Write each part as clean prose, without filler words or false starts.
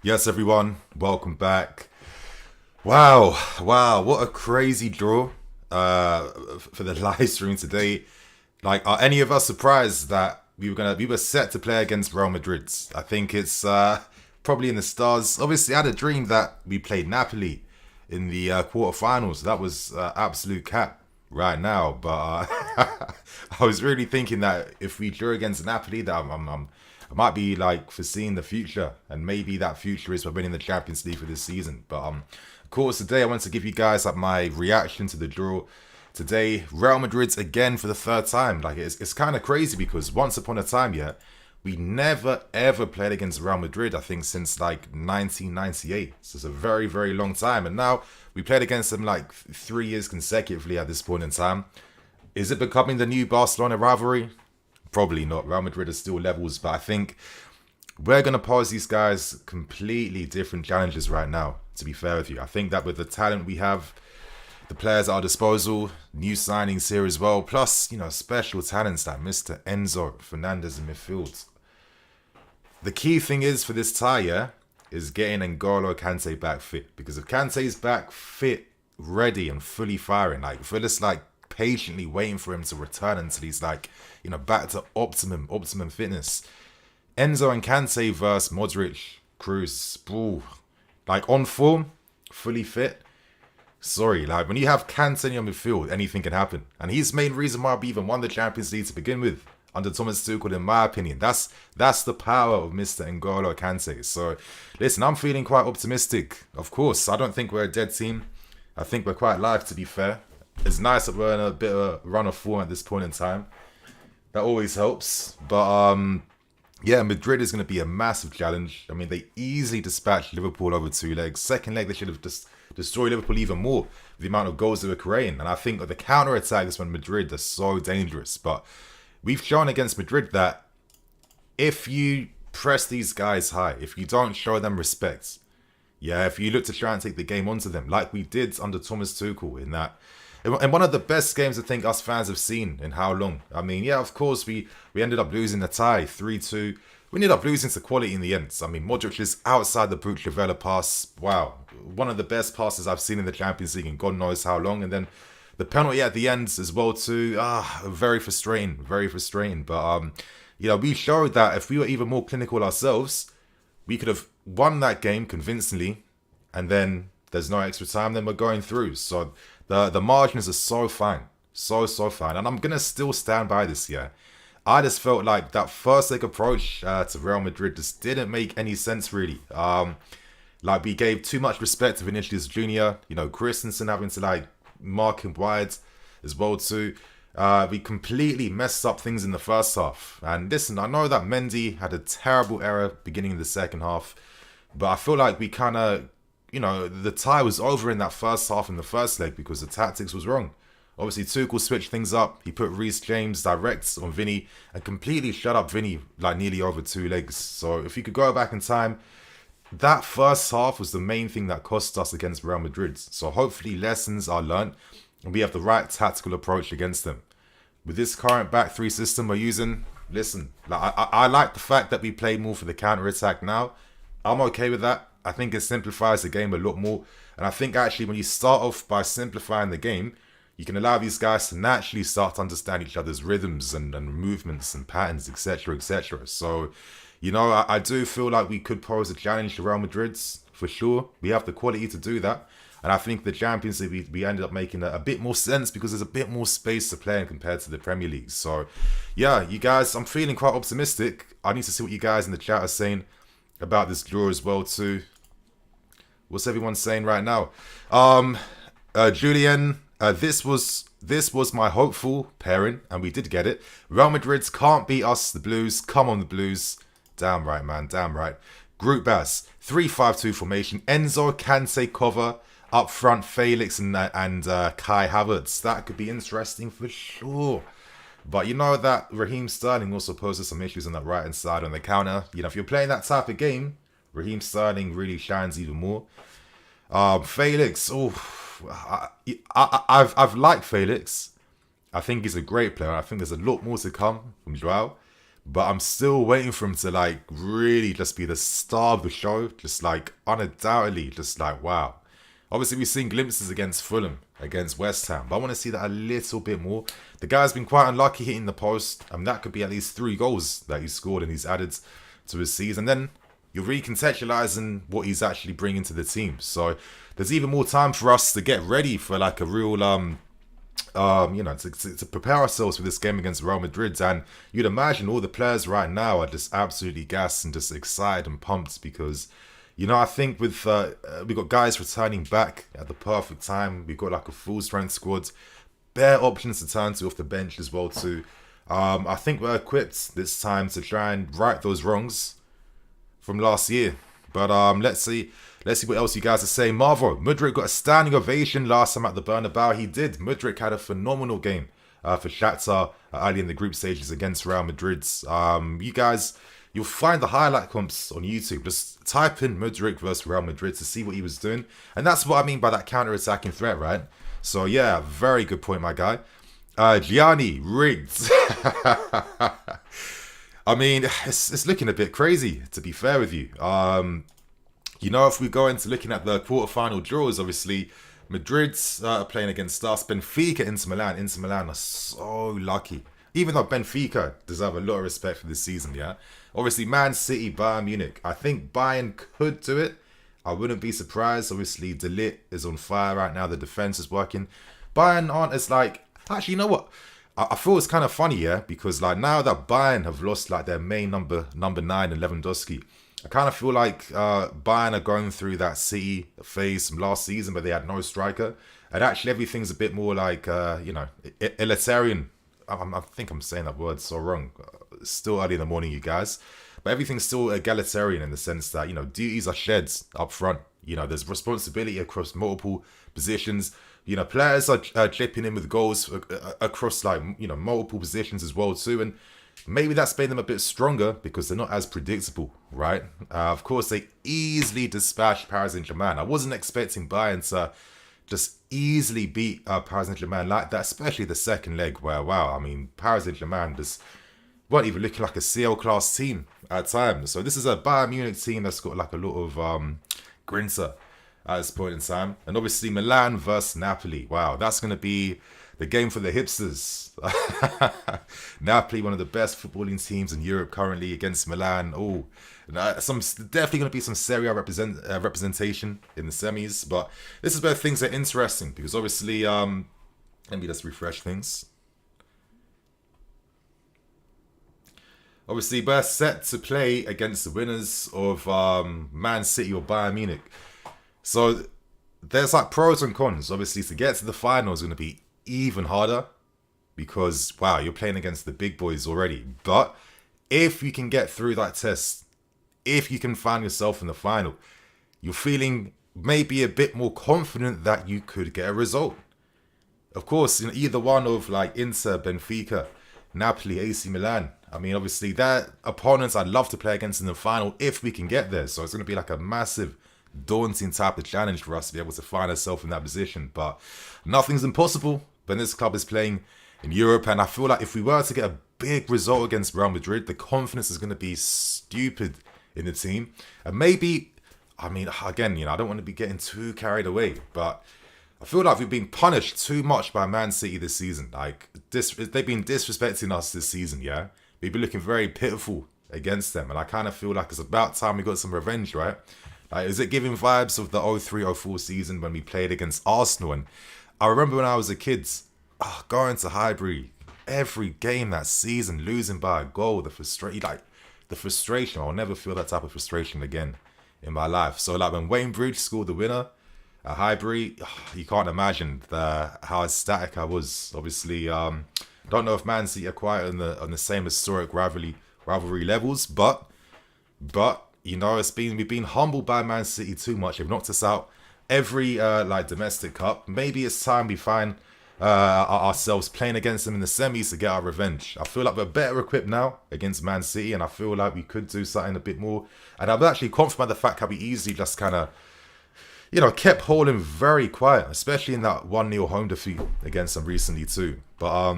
Yes, everyone, welcome back. Wow, what a crazy draw for the live stream today. Like, are any of us surprised that we were set to play against Real Madrid? I think it's probably in the stars. Obviously, I had a dream that we played Napoli in the quarterfinals. That was absolute cap right now. But I was really thinking that if we drew against Napoli, that I might be like foreseeing the future, and maybe that future is for winning the Champions League for this season. But of course, today I want to give you guys like my reaction to the draw. Today, Real Madrid again for the third time. Like it's kind of crazy because once upon a time, yeah, we never ever played against Real Madrid. I think since like 1998. So it's a very long time, and now we played against them like 3 years consecutively at this point in time. Is it becoming the new Barcelona rivalry? Probably not. Real Madrid are still levels, but I think we're going to pose these guys completely different challenges right now, to be fair with you. I think that with the talent we have, the players at our disposal, new signings here as well, plus, special talents like Mr. Enzo Fernandez in midfield. The key thing is for this tie, yeah, is getting N'Golo Kante back fit. Because if Kante's back fit, ready and fully firing, like if we're just like patiently waiting for him to return until he's like, back to optimum fitness. Enzo and Kante versus Modric, Cruz, ooh, like on form, fully fit. Sorry, like when you have Kante in your midfield, anything can happen. And he's the main reason why we even won the Champions League to begin with under Thomas Tuchel, in my opinion. That's the power of Mr. N'Golo Kante. So, listen, I'm feeling quite optimistic. Of course, I don't think we're a dead team. I think we're quite live, to be fair. It's nice that we're in a bit of a run of form at this point in time. That always helps. But yeah, Madrid is going to be a massive challenge. I mean, they easily dispatched Liverpool over 2 legs. Second leg, they should have just destroyed Liverpool even more with the amount of goals they were creating. And I think the counter attacks when Madrid are so dangerous. But we've shown against Madrid that if you press these guys high, if you don't show them respect, yeah, if you look to try and take the game onto them, like we did under Thomas Tuchel in one of the best games I think us fans have seen in how long. I mean, yeah, of course, we ended up losing the tie 3-2. We ended up losing to quality in the end. I mean, Modric is outside the Buchla pass. Wow. One of the best passes I've seen in the Champions League in God knows how long. And then the penalty at the end as well too. Very frustrating. Very frustrating. But, we showed that if we were even more clinical ourselves, we could have won that game convincingly. And then there's no extra time, then we're going through. So the margins are so fine. So fine. And I'm going to still stand by this year. I just felt like that first leg approach to Real Madrid just didn't make any sense, really. Like, we gave too much respect to Vinicius Jr., Christensen having to, like, mark him wide as well, too. We completely messed up things in the first half. And listen, I know that Mendy had a terrible error beginning of the second half, but I feel like we kind of, the tie was over in that first half in the first leg because the tactics was wrong. Obviously, Tuchel switched things up. He put Reece James direct on Vinny and completely shut up Vinny like nearly over 2 legs. So if you could go back in time, that first half was the main thing that cost us against Real Madrid. So hopefully lessons are learned and we have the right tactical approach against them. With this current back three system we're using, listen, like I like the fact that we play more for the counter attack now. I'm okay with that. I think it simplifies the game a lot more. And I think actually when you start off by simplifying the game, you can allow these guys to naturally start to understand each other's rhythms and movements and patterns, etc., etc. So, I do feel like we could pose a challenge to Real Madrid for sure. We have the quality to do that. And I think the Champions League, we ended up making a bit more sense because there's a bit more space to play in compared to the Premier League. So, yeah, you guys, I'm feeling quite optimistic. I need to see what you guys in the chat are saying about this draw as well too. What's everyone saying right now? Julian, this was my hopeful pairing, and we did get it. Real Madrid can't beat us, the Blues. Come on, the Blues. Damn right, man. Damn right. Group Bass, 3-5-2 formation. Enzo, Kante, cover. Up front, Felix and Kai Havertz. That could be interesting for sure. But you know that Raheem Sterling also poses some issues on that right-hand side on the counter. If you're playing that type of game, Raheem Sterling really shines even more. Felix, I've liked Felix. I think he's a great player. I think there's a lot more to come from Joao. But I'm still waiting for him to like really just be the star of the show. Just like undoubtedly, just like wow. Obviously, we've seen glimpses against Fulham, against West Ham, but I want to see that a little bit more. The guy's been quite unlucky hitting the post, and that could be at least 3 goals that he's scored and he's added to his season. Then you're recontextualizing what he's actually bringing to the team. So there's even more time for us to get ready for like a real, to prepare ourselves for this game against Real Madrid. And you'd imagine all the players right now are just absolutely gassed and just excited and pumped because, I think with we got guys returning back at the perfect time. We've got like a full strength squad, bare options to turn to off the bench as well too. I think we're equipped this time to try and right those wrongs from last year. But let's see what else you guys are saying. Marvo, Mudryk got a standing ovation last time at the Bernabeu. He did. Mudryk had a phenomenal game for Shakhtar early in the group stages against Real Madrid. You guys, you'll find the highlight comps on YouTube. Just type in Mudryk versus Real Madrid to see what he was doing. And that's what I mean by that counter-attacking threat, right? So yeah, very good point, my guy. Gianni, rigged. I mean, it's looking a bit crazy, to be fair with you. If we go into looking at the quarterfinal draws, obviously, Madrid's playing against us. Benfica, Inter Milan. Inter Milan are so lucky. Even though Benfica deserve a lot of respect for this season, yeah? Obviously, Man City, Bayern Munich. I think Bayern could do it. I wouldn't be surprised. Obviously, De Ligt is on fire right now. The defense is working. Bayern aren't as like... Actually, you know what? I feel it's kind of funny, yeah? Because like now that Bayern have lost like their main number 9 and Lewandowski, I kind of feel like Bayern are going through that City phase from last season where they had no striker. And actually everything's a bit more like, elitarian. I think I'm saying that word so wrong. It's still early in the morning, you guys. But everything's still egalitarian in the sense that, duties are shared up front. There's responsibility across multiple positions. Players are chipping in with goals across like, multiple positions as well too. And maybe that's made them a bit stronger because they're not as predictable, right? Of course, they easily dispatched Paris Saint-Germain. I wasn't expecting Bayern to just easily beat Paris Saint-Germain like that, especially the second leg where, wow, I mean, Paris Saint-Germain just weren't even looking like a CL class team at times. So this is a Bayern Munich team that's got like a lot of grinta at this point in time. And obviously Milan versus Napoli. Wow, that's going to be the game for the hipsters. Napoli, one of the best footballing teams in Europe currently against Milan. Oh, definitely going to be some Serie A representation in the semis. But this is where things are interesting because obviously, let me just refresh things. Obviously, we're set to play against the winners of Man City or Bayern Munich. So there's like pros and cons. Obviously, to get to the final is going to be even harder because, wow, you're playing against the big boys already. But if you can get through that test, if you can find yourself in the final, you're feeling maybe a bit more confident that you could get a result. Of course, either one of like Inter, Benfica, Napoli, AC Milan. I mean, obviously, they're opponents I'd love to play against in the final if we can get there. So it's going to be like a massive, daunting type of challenge for us to be able to find ourselves in that position. But nothing's impossible when this club is playing in Europe. And I feel like if we were to get a big result against Real Madrid, the confidence is going to be stupid in the team. And maybe, I mean, again, I don't want to be getting too carried away, but I feel like we've been punished too much by Man City this season. Like, they've been disrespecting us this season, yeah? We've been looking very pitiful against them. And I kind of feel like it's about time we got some revenge, right? Like, is it giving vibes of the 03-04 season when we played against Arsenal? And I remember when I was a kid, going to Highbury, every game that season, losing by a goal, the frustration. I'll never feel that type of frustration again in my life. So like when Wayne Bridge scored the winner at Highbury, you can't imagine how ecstatic I was. Obviously, don't know if Man City are quite on the same historic rivalry levels, but we've been humbled by Man City too much. They've knocked us out every domestic cup. Maybe it's time we find ourselves playing against them in the semis to get our revenge. I feel like we're better equipped now against Man City, and I feel like we could do something a bit more. And I'm actually confident by the fact how we easily just kind of, kept holding very quiet, especially in that 1-0 home defeat against them recently too. But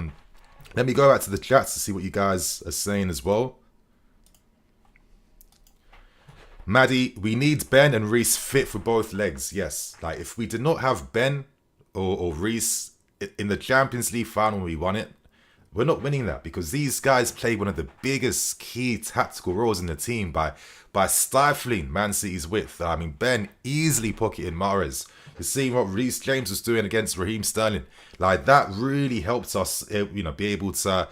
let me go back to the chat to see what you guys are saying as well. Maddie, we need Ben and Reece fit for both legs. Yes. Like, if we did not have Ben or Reece in the Champions League final when we won it, we're not winning that because these guys played one of the biggest key tactical roles in the team by stifling Man City's width. I mean, Ben easily pocketed Mahrez. You're seeing what Reece James was doing against Raheem Sterling. Like, that really helped us, be able to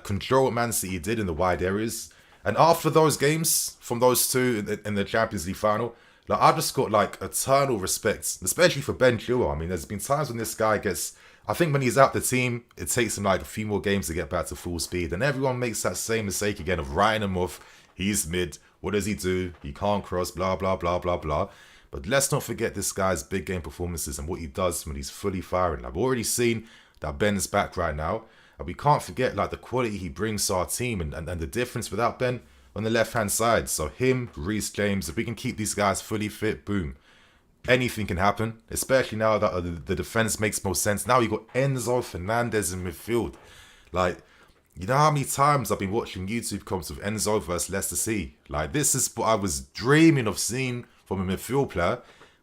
control what Man City did in the wide areas. And after those games, from those two in the Champions League final, like, I've just got like eternal respect, especially for Ben Chilwell. I mean, there's been times when this guy gets, I think when he's out the team, it takes him like a few more games to get back to full speed. And everyone makes that same mistake again of writing him off. He's mid. What does he do? He can't cross, blah, blah, blah, blah, blah. But let's not forget this guy's big game performances and what he does when he's fully firing. I've already seen that Ben's back right now. And we can't forget like the quality he brings to our team and the difference without Ben on the left-hand side. So him, Reece James, if we can keep these guys fully fit, boom. Anything can happen, especially now that the defense makes more sense. Now you got Enzo Fernandez in midfield. Like, you know how many times I've been watching YouTube comments of Enzo versus Leicester City? Like, this is what I was dreaming of seeing from a midfield player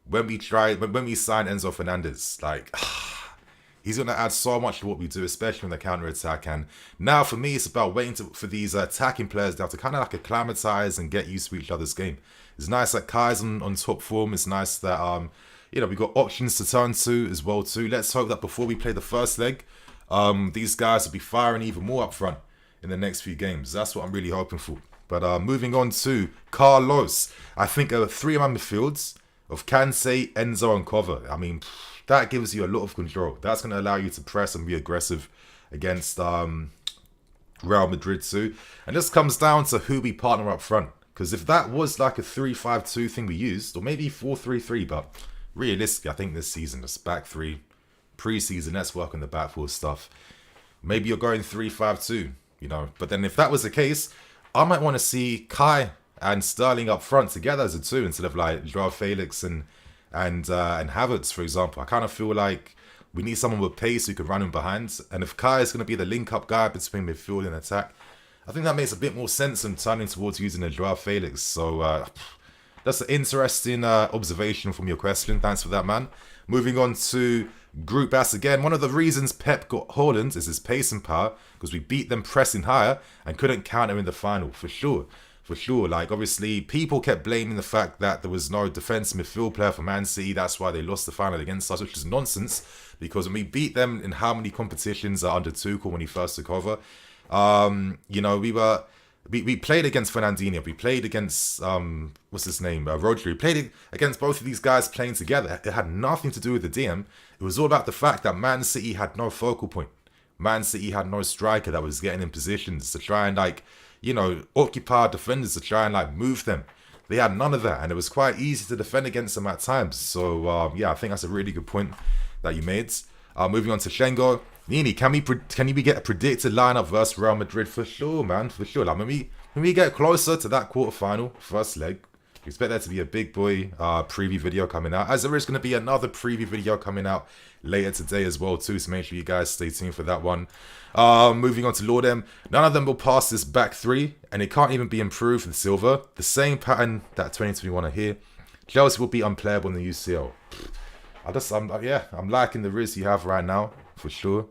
when we signed Enzo Fernandez. Like, he's going to add so much to what we do, especially on the counter-attack. And now for me, it's about waiting for these attacking players now to kind of like acclimatize and get used to each other's game. It's nice that Kai's on top form. It's nice that, we've got options to turn to as well too. Let's hope that before we play the first leg, these guys will be firing even more up front in the next few games. That's what I'm really hoping for. But moving on to Carlos. I think three-man midfields of Kante, Enzo and Cover. I mean, that gives you a lot of control. That's going to allow you to press and be aggressive against Real Madrid too. And this comes down to who we partner up front. Because if that was like a 3-5-2 thing we used, or maybe 4-3-3, but realistically, I think this season, it's back three. Pre-season, let's work on the back four stuff. Maybe you're going 3-5-2, But then if that was the case, I might want to see Kai and Sterling up front together as a two instead of like Joao Felix and Havertz, for example. I kind of feel like we need someone with pace who can run in behind. And if Kai is going to be the link-up guy between midfield and attack, I think that makes a bit more sense than turning towards using a Joao Felix. So that's an interesting observation from your question. Thanks for that, man. Moving on to Group S again. One of the reasons Pep got Haaland is his pace and power, because we beat them pressing higher and couldn't counter in the final, for sure. For sure. Like, obviously, people kept blaming the fact that there was no defensive midfield player for Man City. That's why they lost the final against us, which is nonsense, because when we beat them in how many competitions under Tuchel when he first took over, we played against Fernandinho. We played against, what's his name? Rodri. We played against both of these guys playing together. It had nothing to do with the DM. It was all about the fact that Man City had no focal point. Man City had no striker that was getting in positions to try and, occupy our defenders, to try and, move them. They had none of that, and it was quite easy to defend against them at times. So, I think that's a really good point that you made. Moving on to Schengo. Nini, can we get a predicted lineup versus Real Madrid? For sure, man, for sure. Like, when we get closer to that quarterfinal, first leg, expect there to be a big boy preview video coming out, as there is going to be another preview video coming out later today as well too, so make sure you guys stay tuned for that one. Moving on to Lordem, none of them will pass this back three, and it can't even be improved with Silva. The same pattern that 2021 are here. Chelsea will be unplayable in the UCL. I'm liking the risk you have right now, for sure.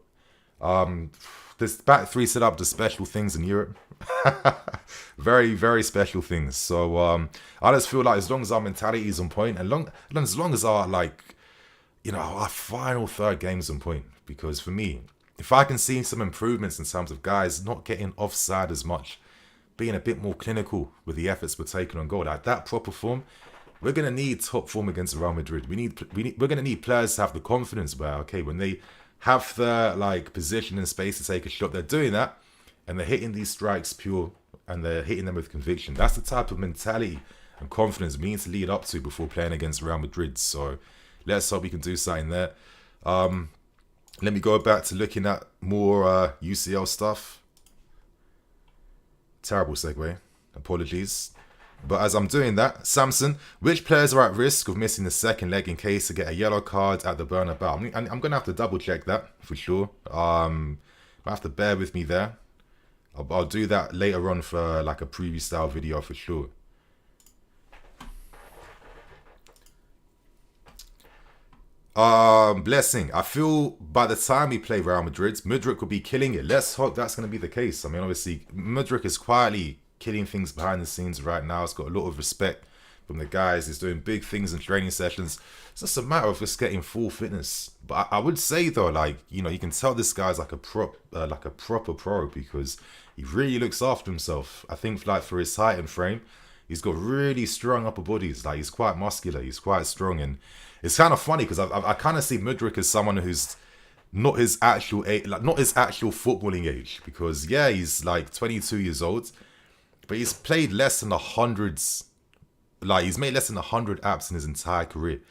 This back three set up does special things in Europe. Very, very special things. So I just feel like as long as our mentality is on point, and as long as our our final third game is on point, because for me, if I can see some improvements in terms of guys not getting offside as much, being a bit more clinical with the efforts we're taking on goal, like that proper form, we're gonna need top form against Real Madrid. We're gonna need players to have the confidence where, okay, when they have the position and space to take a shot, they're doing that, and they're hitting these strikes pure, and they're hitting them with conviction. That's the type of mentality and confidence we need to lead up to before playing against Real Madrid. So let's hope we can do something there. Let me go back to looking at more UCL stuff. Terrible segue. Apologies. But as I'm doing that, Samson, which players are at risk of missing the second leg in case to get a yellow card at the Bernabeu? I'm going to have to double check that for sure. I have to bear with me there. I'll do that later on for a preview style video for sure. Blessing. I feel by the time we play Real Madrid, Mudryk will be killing it. Let's hope that's going to be the case. I mean, obviously, Mudryk is quietly killing things behind the scenes right now. He's got a lot of respect from the guys. He's doing big things in training sessions. It's just a matter of just getting full fitness. But I would say though, like you can tell this guy's like a like a proper pro because he really looks after himself. I think like for his height and frame, he's got really strong upper bodies. Like he's quite muscular. He's quite strong, and it's kind of funny because I kind of see Mudryk as someone who's not his actual age, like not his actual footballing age. Because yeah, he's like 22 years old, but he's played less than hundreds. Like he's made less than 100 apps in his entire career.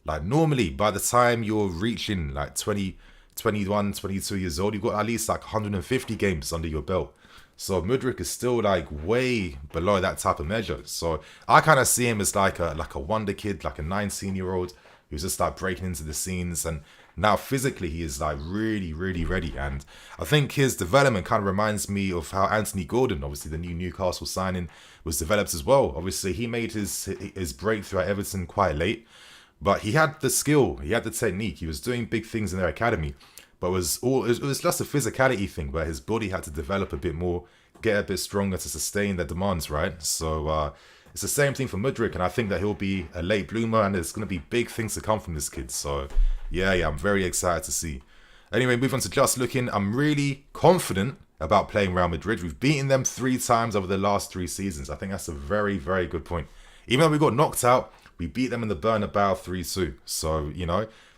Like normally, by the time you're reaching like 20, 21, 22 years old, you've got at least like 150 games under your belt. So Mudryk is still like way below that type of measure. So I kind of see him as like a wonder kid, like a 19-year-old who's just like breaking into the scenes. And now physically he is like really, really ready. And I think his development kind of reminds me of how Anthony Gordon, obviously the new Newcastle signing, was developed as well. Obviously he made his breakthrough at Everton quite late. But he had the skill, he had the technique, he was doing big things in their academy. But it was just a physicality thing where his body had to develop a bit more, get a bit stronger to sustain the demands, right? So it's the same thing for Mudryk, and I think that he'll be a late bloomer, and there's going to be big things to come from this kid. So yeah, I'm very excited to see. Anyway, move on to Just Looking. I'm really confident about playing Real Madrid. We've beaten them 3 times over the last 3 seasons. I think that's a very, very good point. Even though we got knocked out, we beat them in the Bernabeu 3-2. So,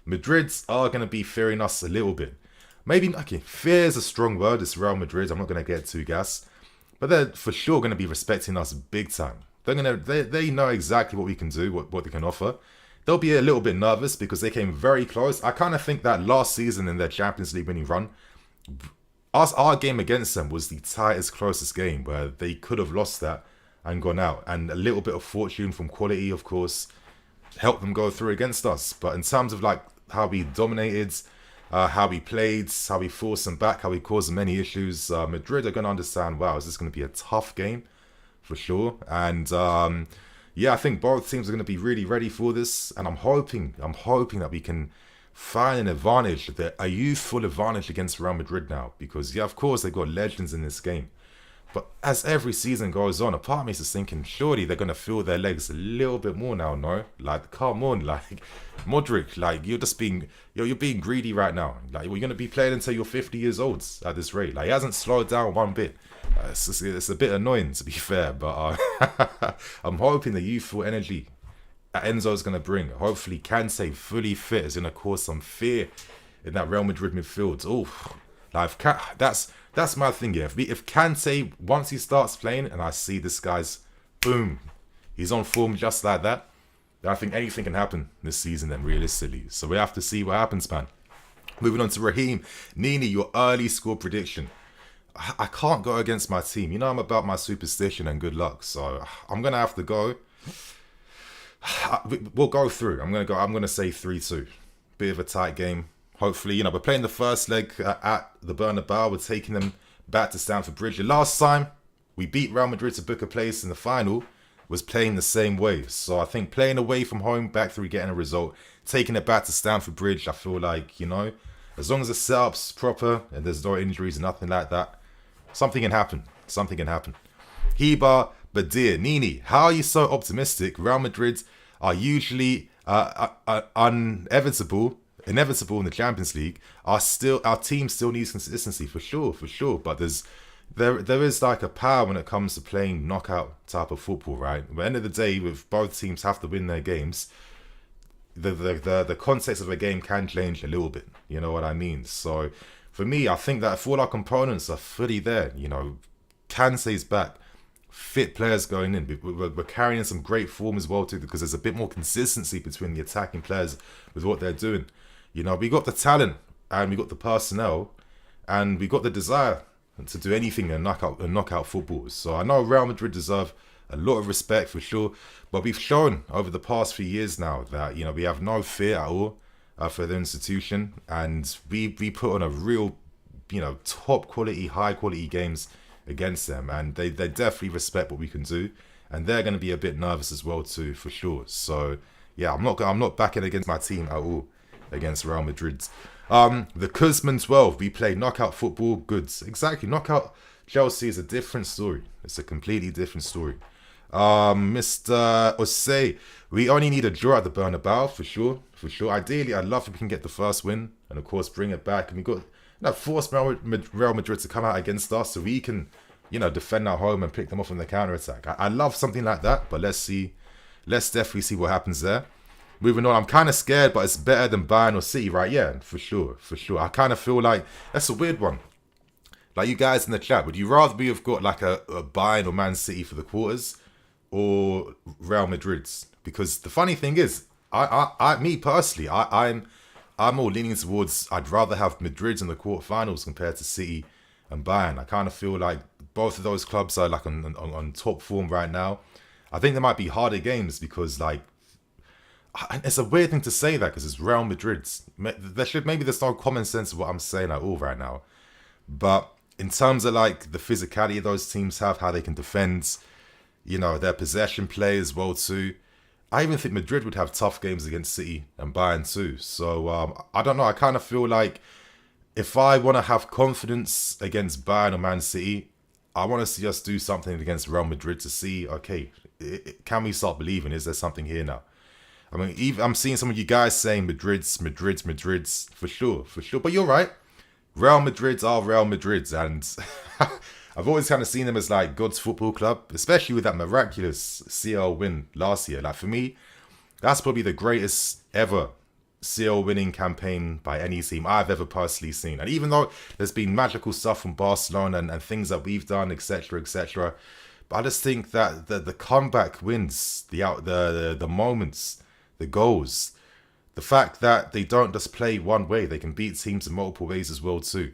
Madrids are going to be fearing us a little bit. Maybe, okay, fear is a strong word. It's Real Madrid. I'm not going to get too gassed. But they're for sure going to be respecting us big time. They know exactly what we can do, what they can offer. They'll be a little bit nervous because they came very close. I kind of think that last season in their Champions League winning run, our game against them was the tightest, closest game where they could have lost that and gone out. And a little bit of fortune from quality, of course, helped them go through against us. But in terms of like how we dominated, how we played, how we forced them back, how we caused them many issues, Madrid are going to understand, wow, is this going to be a tough game for sure. And yeah, I think both teams are going to be really ready for this. And I'm hoping that we can find an advantage, a youthful advantage against Real Madrid now. Because yeah, of course, they've got legends in this game. But as every season goes on, a part of me is just thinking, surely they're going to feel their legs a little bit more now, no? Like, come on, like, Modric, like, you're being greedy right now. Like, you're going to be playing until you're 50 years old at this rate. Like, he hasn't slowed down one bit. It's a bit annoying, to be fair, but I'm hoping the youthful energy that Enzo's going to bring, hopefully Kante fully fit, is going to cause some fear in that Real Madrid midfield. Oh, like, that's my thing, yeah. If Kante, once he starts playing and I see this guy's, boom, he's on form just like that, then I think anything can happen this season then, realistically. So we have to see what happens, man. Moving on to Raheem. Nini, your early score prediction. I can't go against my team. You know I'm about my superstition and good luck. So I'm going to have to go. We'll go through. I'm going to say 3-2. Bit of a tight game. Hopefully, we're playing the first leg at the Bernabeu. We're taking them back to Stamford Bridge. The last time we beat Real Madrid to book a place in the final was playing the same way. So I think playing away from home, back through getting a result, taking it back to Stamford Bridge, I feel like, as long as the setup's proper and there's no injuries, nothing like that, something can happen. Something can happen. Hiba Badir, Nini, how are you so optimistic? Real Madrid are usually inevitable in the Champions League. Our team still needs consistency for sure. But there is like a power when it comes to playing knockout type of football, right? At the end of the day, with both teams have to win their games, the context of a game can change a little bit. You know what I mean? So for me, I think that if all our components are fully there, Kante's back, fit players going in. We're carrying some great form as well too, because there's a bit more consistency between the attacking players with what they're doing. We got the talent and we got the personnel and we got the desire to do anything and knock out football. So I know Real Madrid deserve a lot of respect for sure, but we've shown over the past few years now that we have no fear at all for the institution, and we put on a real top quality, high quality games against them, and they definitely respect what we can do, and they're going to be a bit nervous as well too, for sure. So yeah, I'm not backing against my team at all. against Real Madrid. The Kuzman 12, we play knockout football, goods. Exactly, knockout Chelsea is a different story. It's a completely different story. Mr. Osei, we only need a draw at the Bernabeu, for sure. For sure. Ideally, I'd love if we can get the first win and, of course, bring it back. And we got force Real Madrid to come out against us so we can, defend our home and pick them off on the counter-attack. I love something like that, but let's see. Let's definitely see what happens there. Moving on, I'm kind of scared, but it's better than Bayern or City, right? Yeah, for sure, for sure. I kind of feel like that's a weird one. Like, you guys in the chat, would you rather be have got like a Bayern or Man City for the quarters or Real Madrid's? Because the funny thing is, me personally, I'm more leaning towards I'd rather have Madrid in the quarterfinals compared to City and Bayern. I kind of feel like both of those clubs are like on top form right now. I think there might be harder games because like it's a weird thing to say that because it's Real Madrid. Maybe there's no common sense of what I'm saying at all right now. But in terms of like the physicality those teams have, how they can defend, their possession play as well too. I even think Madrid would have tough games against City and Bayern too. So I don't know. I kind of feel like if I want to have confidence against Bayern or Man City, I want to see us do something against Real Madrid to see, okay, can we start believing? Is there something here now? I mean, I'm seeing some of you guys saying Madrid's, for sure. But you're right. Real Madrid's are Real Madrid's. And I've always kind of seen them as like God's football club, especially with that miraculous CL win last year. Like for me, that's probably the greatest ever CL winning campaign by any team I've ever personally seen. And even though there's been magical stuff from Barcelona and things that we've done, etc., but I just think that the comeback wins, the moments, the goals, the fact that they don't just play one way, they can beat teams in multiple ways as well too.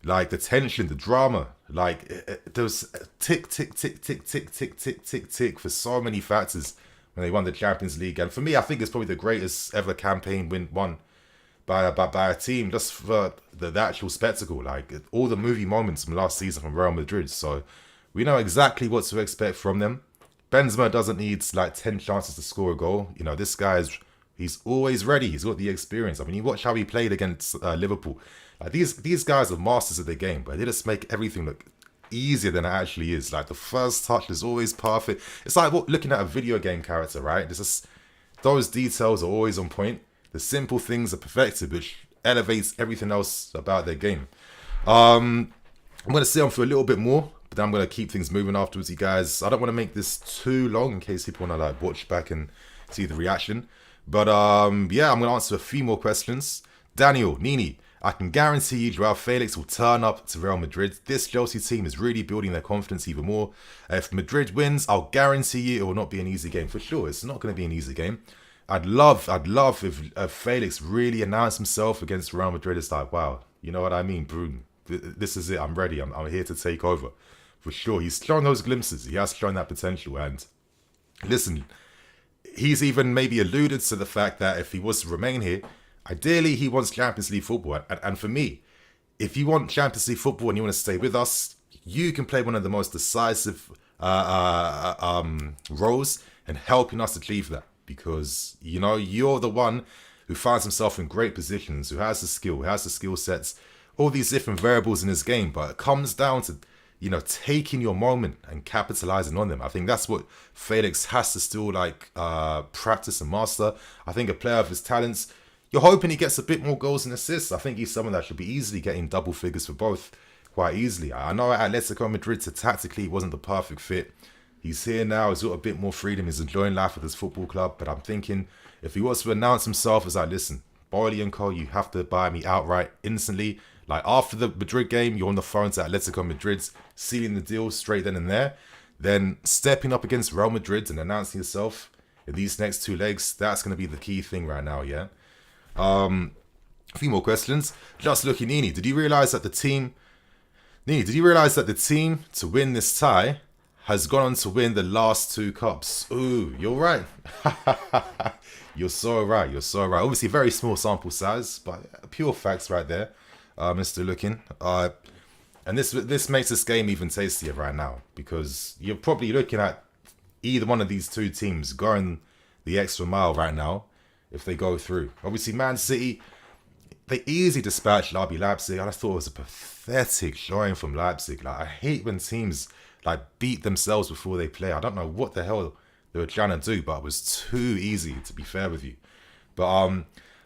Like the tension, the drama, like there was tick for so many factors when they won the Champions League. And for me, I think it's probably the greatest ever campaign won by a team, just for the actual spectacle, like all the movie moments from last season from Real Madrid. So we know exactly what to expect from them. Benzema doesn't need like 10 chances to score a goal. This guy he's always ready. He's got the experience. I mean, you watch how he played against Liverpool. Like these guys are masters of the game, but they just make everything look easier than it actually is. Like the first touch is always perfect. It's like looking at a video game character, right? It's just those details are always on point. The simple things are perfected, which elevates everything else about their game. I'm gonna stay on for a little bit more, but then I'm gonna keep things moving afterwards, you guys. I don't want to make this too long in case people want to like watch back and see the reaction. But yeah, I'm gonna answer a few more questions. Daniel, Nini, I can guarantee you Joao Felix will turn up to Real Madrid. This Chelsea team is really building their confidence even more. If Madrid wins, I'll guarantee you it will not be an easy game. For sure, it's not going to be an easy game. I'd love if Felix really announced himself against Real Madrid. It's like, wow, you know what I mean, Bruno? This is it. I'm ready. I'm here to take over. For sure. He's shown those glimpses. He has shown that potential. And listen, he's even maybe alluded to the fact that if he was to remain here, ideally, he wants Champions League football. And for me, if you want Champions League football and you want to stay with us, you can play one of the most decisive roles in helping us achieve that. Because, you're the one who finds himself in great positions, who has the skill, who has the skill sets, all these different variables in his game. But it comes down to, taking your moment and capitalizing on them. I think that's what Felix has to still practice and master. I think a player of his talents, you're hoping he gets a bit more goals and assists. I think he's someone that should be easily getting double figures for both quite easily. I know at Atletico Madrid, tactically, he wasn't the perfect fit. He's here now, he's got a bit more freedom, he's enjoying life at his football club. But I'm thinking, if he was to announce himself as like, listen, Boyle & Co, you have to buy me outright instantly. Like after the Madrid game, you're on the phone to Atletico Madrid, sealing the deal straight then and there. Then stepping up against Real Madrid and announcing yourself in these next two legs, that's going to be the key thing right now, yeah? A few more questions. Just looking, Nini, did you realize that the team to win this tie has gone on to win the last two cups? Ooh, you're right. You're so right. Obviously, very small sample size, but pure facts right there, Mr. Looking. And this makes this game even tastier right now because you're probably looking at either one of these two teams going the extra mile right now if they go through. Obviously, Man City, they easily dispatched RB Leipzig. I just thought it was a pathetic showing from Leipzig. Like, I hate when teams like beat themselves before they play. I don't know what the hell they were trying to do, but it was too easy, to be fair with you. But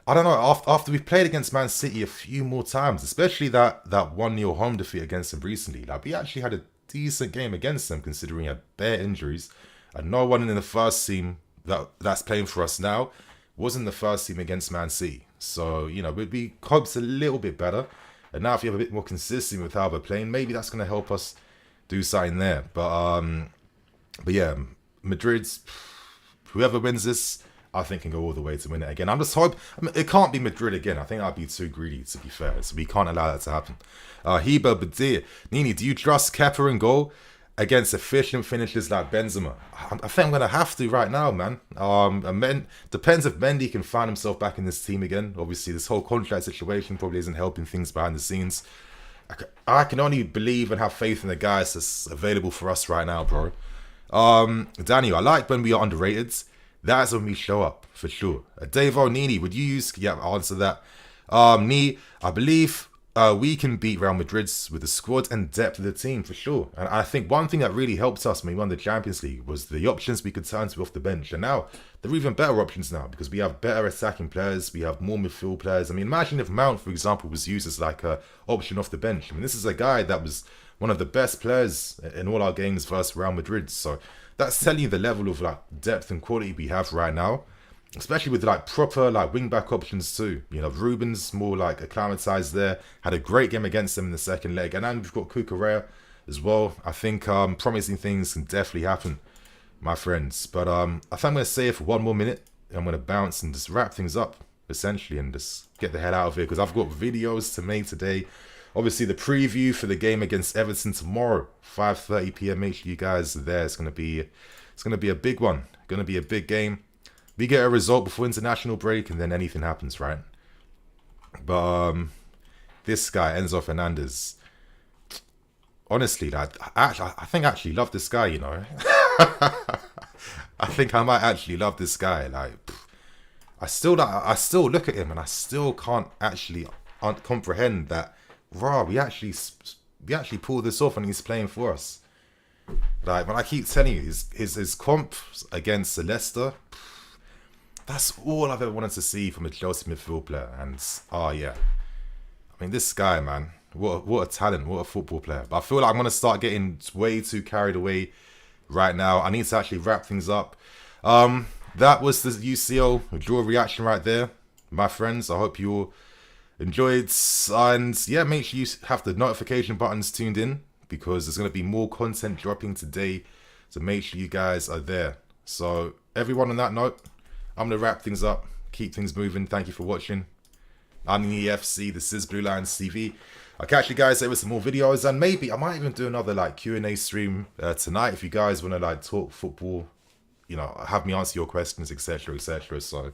I don't know. After we've played against Man City a few more times, especially that 1-0 home defeat against them recently, like we actually had a decent game against them, considering we had bare injuries, and no one in the first team that's playing for us now wasn't the first team against Man City. So you know, we coped a little bit better, and now if you have a bit more consistency with how we're playing, maybe that's going to help us do something there. But yeah, Madrid's, whoever wins this, I think can go all the way to win it again. I'm just hoping, I mean, it can't be Madrid again. I think I'd be too greedy, to be fair. So we can't allow that to happen. Hiba Badir, Nini, do you trust Kepa in goal against efficient finishers like Benzema? I think I'm going to have to right now, man. Depends if Mendy can find himself back in this team again. Obviously, this whole contract situation probably isn't helping things behind the scenes. I can only believe and have faith in the guys that's available for us right now, bro. Daniel, I like when we are underrated. That's when we show up, for sure. Dave O'Neill, would you use... Yeah, I'll answer that. Nee, I believe we can beat Real Madrid with the squad and depth of the team, for sure. And I think one thing that really helped us when we won the Champions League was the options we could turn to off the bench. And now, they're even better options now, because we have better attacking players, we have more midfield players. I mean, imagine if Mount, for example, was used as like a option off the bench. I mean, this is a guy that was one of the best players in all our games versus Real Madrid. So that's telling you the level of like depth and quality we have right now, especially with like proper like wing back options too. You know, Ruben's more like acclimatized there, had a great game against them in the second leg, and then we've got Cucurella as well. I think promising things can definitely happen, my friends. But I think I'm gonna stay here for one more minute. I'm gonna bounce and just wrap things up essentially, and just get the hell out of here because I've got videos to make today. Obviously, the preview for the game against Everton tomorrow, 5:30 p.m. Make sure you guys are there. It's gonna be a big one. Gonna be a big game. We get a result before international break, and then anything happens, right? But this guy Enzo Fernandez, honestly, like, I think I actually love this guy. You know, I think I might actually love this guy. Like, I still look at him, and I still can't actually comprehend that. Raw, we actually pulled this off, and he's playing for us. Like, when I keep telling you, his comp against Leicester, that's all I've ever wanted to see from a Chelsea midfield player. And yeah, I mean, this guy, man, what a talent, what a football player. But I feel like I'm gonna start getting way too carried away right now. I need to actually wrap things up. That was the UCL draw reaction right there, my friends. I hope you all enjoyed, and yeah, make sure you have the notification buttons tuned in because there's going to be more content dropping today, so make sure you guys are there. So everyone, on that note, I'm going to wrap things up, keep things moving. Thank you for watching. I'm the EFC, this is BlueLionsTV. I'll catch you guys there with some more videos, and maybe I might even do another like Q&A stream tonight if you guys want to like talk football, you know, have me answer your questions, etc, etc. So